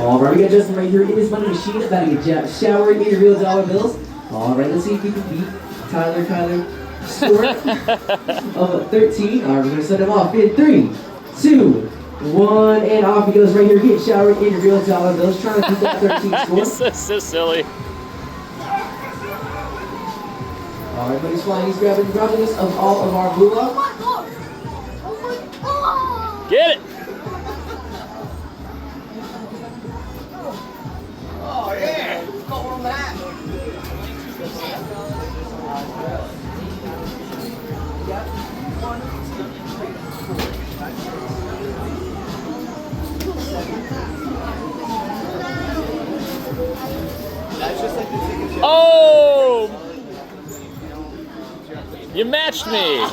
Alright, we got Justin right here in his money machine, about to get showered in real dollar bills. Alright, let's see if he can beat Kyler score of 13. Alright, we're gonna set him off in 3, 2, 1, and off he goes right here, get showered in real dollar bills, trying to beat that 13 score. so silly. Alright, but he's flying, he's grabbing us of all of our blue luck. Get it! Oh yeah! Got one on that. Oh! You matched me!